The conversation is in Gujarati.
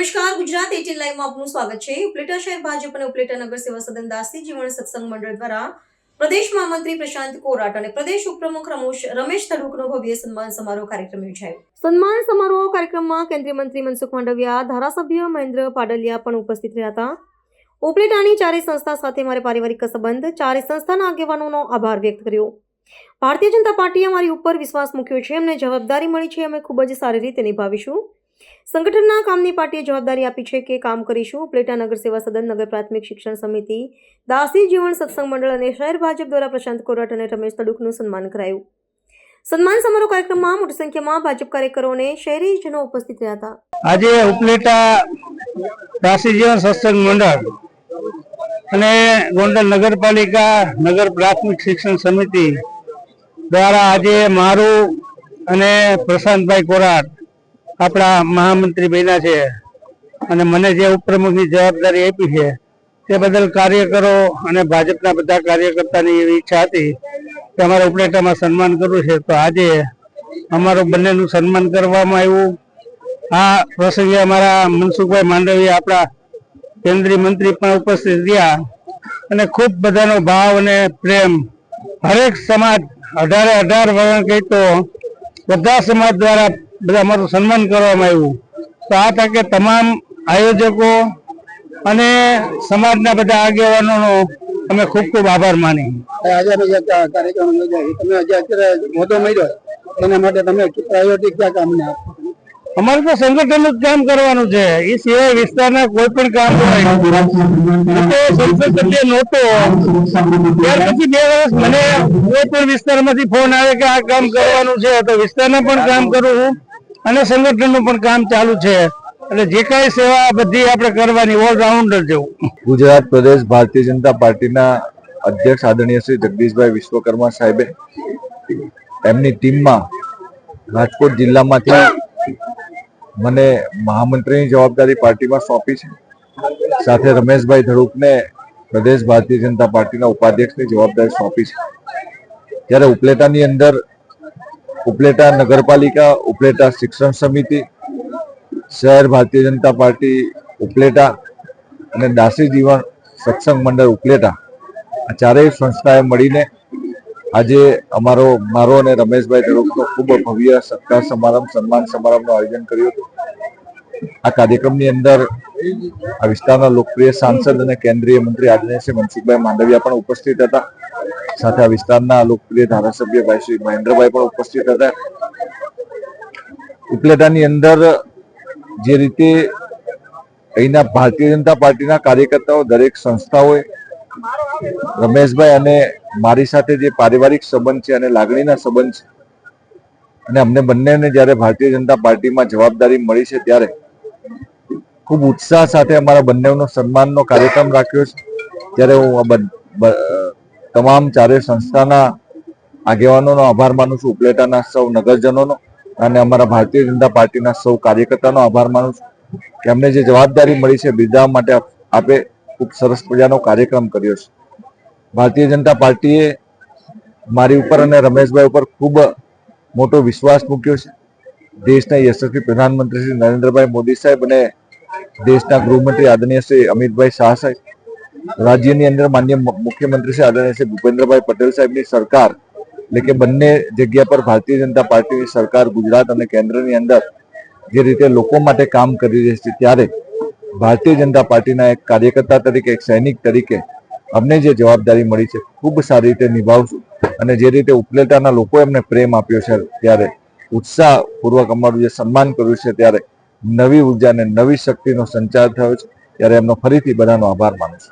નમસ્કાર, ગુજરાત 18 લાઈવમાં આપનું સ્વાગત છે। ઉપલેટા શહેર ભાજપ અને ઉપલેટા નગર સેવા સદન દાસી જીવન સત્સંગ મંડળ દ્વારા પ્રદેશ મહામંત્રી પ્રશાંત કોરાટ અને પ્રદેશ ઉપપ્રમુખ રમેશ તડુકનો ભવ્ય સન્માન સમારોહ કાર્યક્રમ યોજાયો। સન્માન સમારોહ કાર્યક્રમમાં કેન્દ્રીય મંત્રી મનસુખ માંડવિયા, ધારાસભ્ય મહેન્દ્ર પાડલિયા પણ ઉપસ્થિત રહ્યા હતા। ઉપલેટાની ચારેય સંસ્થા સાથે મારે પારિવારિક સંબંધ, ચારેય સંસ્થાના આગેવાનોનો આભાર વ્યક્ત કર્યો। ભારતીય જનતા પાર્ટીએ અમારી ઉપર વિશ્વાસ મૂક્યો છે, અમને જવાબદારી મળી છે, અમે ખૂબ જ સારી રીતે નિભાવીશું। સંગઠનના કામની પાર્ટીએ જવાબદારી આપી છે કે કામ કરીશું। ઉપલેટા નગર સેવા સદન, નગર પ્રાથમિક શિક્ષણ સમિતિ, દાસી જીવન સત્સંગ મંડળ અને શહેર ભાજપ દ્વારા પ્રશાંત કોરાટ અને રમેશ તડુકનું સન્માન કરાયું। સન્માન સમારોહ કાર્યક્રમમાં મોટી સંખ્યામાં ભાજપ કાર્યકરો અને શહેરીજનો ઉપસ્થિત રહ્યા હતા। આજે ઉપલેટા દાસી જીવન સત્સંગ મંડળ અને ગોંડલ નગરપાલિકા, નગર પ્રાથમિક શિક્ષણ સમિતિ દ્વારા આજે મારું અને પ્રશાંતભાઈ કોરાટ આપણા મહામંત્રી બન્યા છે અને મને જે ઉપપ્રમુખની જવાબદારી આપી છે તે બદલ કાર્યકરો અને ભાજપના બધા કાર્યકર્તાની એવી ઈચ્છા હતી કે અમારે ઉપલેટામાં સન્માન કરવું છે, તો આજે અમારું બંનેનું સન્માન કરવામાં આવ્યું। આ પ્રસંગે અમારા મનસુખભાઈ માંડવીયા આપણા કેન્દ્રીય મંત્રી પણ ઉપસ્થિત રહ્યા અને ખૂબ બધાનો ભાવ અને પ્રેમ, હરેક સમાજ 18 વર્ણ કહી તો બધા સમાજ દ્વારા બધા અમારું સન્માન કરવામાં આવ્યું। તો આ તકે તમામ આયોજકો અને સમાજના બધા આગેવાનોનો અમે ખૂબ ખૂબ આભાર માની। આજે અમે જે કાર્યક્રમ યોજાય તમે આજે અત્યારે મોટો મળ્યો એના માટે તમે પ્રાયોરિટી ક્યાં કામને આપો? અમારે તો સંગઠનનું જ કામ કરવાનું છે, એ સિવાય વિસ્તારના કોઈ પણ કામ હોય તો સંસદ સભ્ય નહોતો ત્યાર પછી 2 વર્ષ મને કોઈ પણ વિસ્તારમાંથી ફોન આવે કે આ કામ કરવાનું છે, તો વિસ્તારના પણ કામ કરું અને સંગઠનનું પણ કામ ચાલુ છે, એટલે જે કાંઈ સેવા બધી આપણે કરવાની, ઓલરાઉન્ડર જેવું। ગુજરાત પ્રદેશ ભારતીય જનતા પાર્ટીના અધ્યક્ષ આદરણીય શ્રી જગદીશભાઈ વિશ્વકર્મા સાહેબે એમની ટીમમાં રાજકોટ જિલ્લામાંથી મને મહામંત્રીની જવાબદારી પાર્ટીમાં સોંપી છે, સાથે રમેશભાઈ ધડુકને પ્રદેશ ભારતીય જનતા પાર્ટીના ઉપાધ્યક્ષની જવાબદારી સોંપી છે। ત્યારે ઉપલેટાની અંદર ઉપલેટા નગરપાલિકા, ઉપલેટા શિક્ષણ સમિતિ, શહેર ભારતીય જનતા પાર્ટી ઉપલેટા અને દાસી જીવન સત્સંગ મંડળ ઉપલેટા આ ચારેય સંસ્થાએ મળીને આજે મારો અને રમેશભાઈ ધડુકનો ખૂબ ભવ્ય સત્કાર સમારંભ, સન્માન સમારંભનું આયોજન કર્યું હતું। આ કાર્યક્રમની અંદર આ વિસ્તારના લોકપ્રિય સાંસદ અને કેન્દ્રીય મંત્રી આદરણીય શ્રી મનસુખભાઈ માંડવિયા પણ ઉપસ્થિત હતા, સાથે આ વિસ્તારના લોકપ્રિય ધારાસભ્ય ભાઈ શ્રી મહેન્દ્રભાઈ પણ ઉપસ્થિત હતા। ઉપલેટાની અંદર જે રીતે અહીંના ભારતીય જનતા પાર્ટીના કાર્યકર્તાઓ, દરેક સંસ્થાઓએ રમેશભાઈ અને મારી સાથે જે પારિવારિક સંબંધ છે અને લાગણીના સંબંધ છે, અને અમને બંનેને જ્યારે ભારતીય જનતા પાર્ટીમાં જવાબદારી મળી છે ત્યારે ખૂબ ઉત્સાહ સાથે અમારા બંનેનો સન્માનનો કાર્યક્રમ રાખ્યો છે। ત્યારે હું તમામ ચારેય સંસ્થાના આગેવાનોનો આભાર માનું છું, ઉપલેટાના સૌ નગરજનોનો અને અમારા ભારતીય જનતા પાર્ટીના સૌ કાર્યકર્તાનો આભાર માનું છું કે અમને જે જવાબદારી મળી છે બિરદાવવા માટે આપે ખૂબ સરસ મજાનો કાર્યક્રમ કર્યો છે। ભારતીય જનતા પાર્ટીએ મારી ઉપર અને રમેશભાઈ ઉપર ખૂબ મોટો વિશ્વાસ મૂક્યો છે। દેશના યશસ્વી પ્રધાનમંત્રી શ્રી નરેન્દ્રભાઈ મોદી સાહેબ અને દેશના ગૃહમંત્રી આદરણીય શ્રી અમિતભાઈ શાહ સાહેબ, રાજ્યની અંદર માનનીય મુખ્યમંત્રી શ્રી આદરણીય શ્રી ભૂપેન્દ્રભાઈ પટેલ સાહેબની સરકાર, એટલે કે બંને જગ્યા પર ભારતીય જનતા પાર્ટીની સરકાર ગુજરાત અને કેન્દ્રની અંદર જે રીતે લોકો માટે કામ કરી રહી છે, ત્યારે ભારતીય જનતા પાર્ટીના એક કાર્યકર્તા તરીકે, એક સૈનિક તરીકે અમને જે જવાબદારી મળી છે ખૂબ સારી રીતે નિભાવશું અને જે રીતે ઉપલેટાના લોકોએ અમને પ્રેમ આપ્યો છે, ત્યારે ઉત્સાહપૂર્વક અમારું જે સન્માન કર્યું છે, ત્યારે નવી ઉર્જા અને નવી શક્તિનો સંચાર થયો છે, ત્યારે એમનો ફરીથી બધાનો આભાર માનું છું।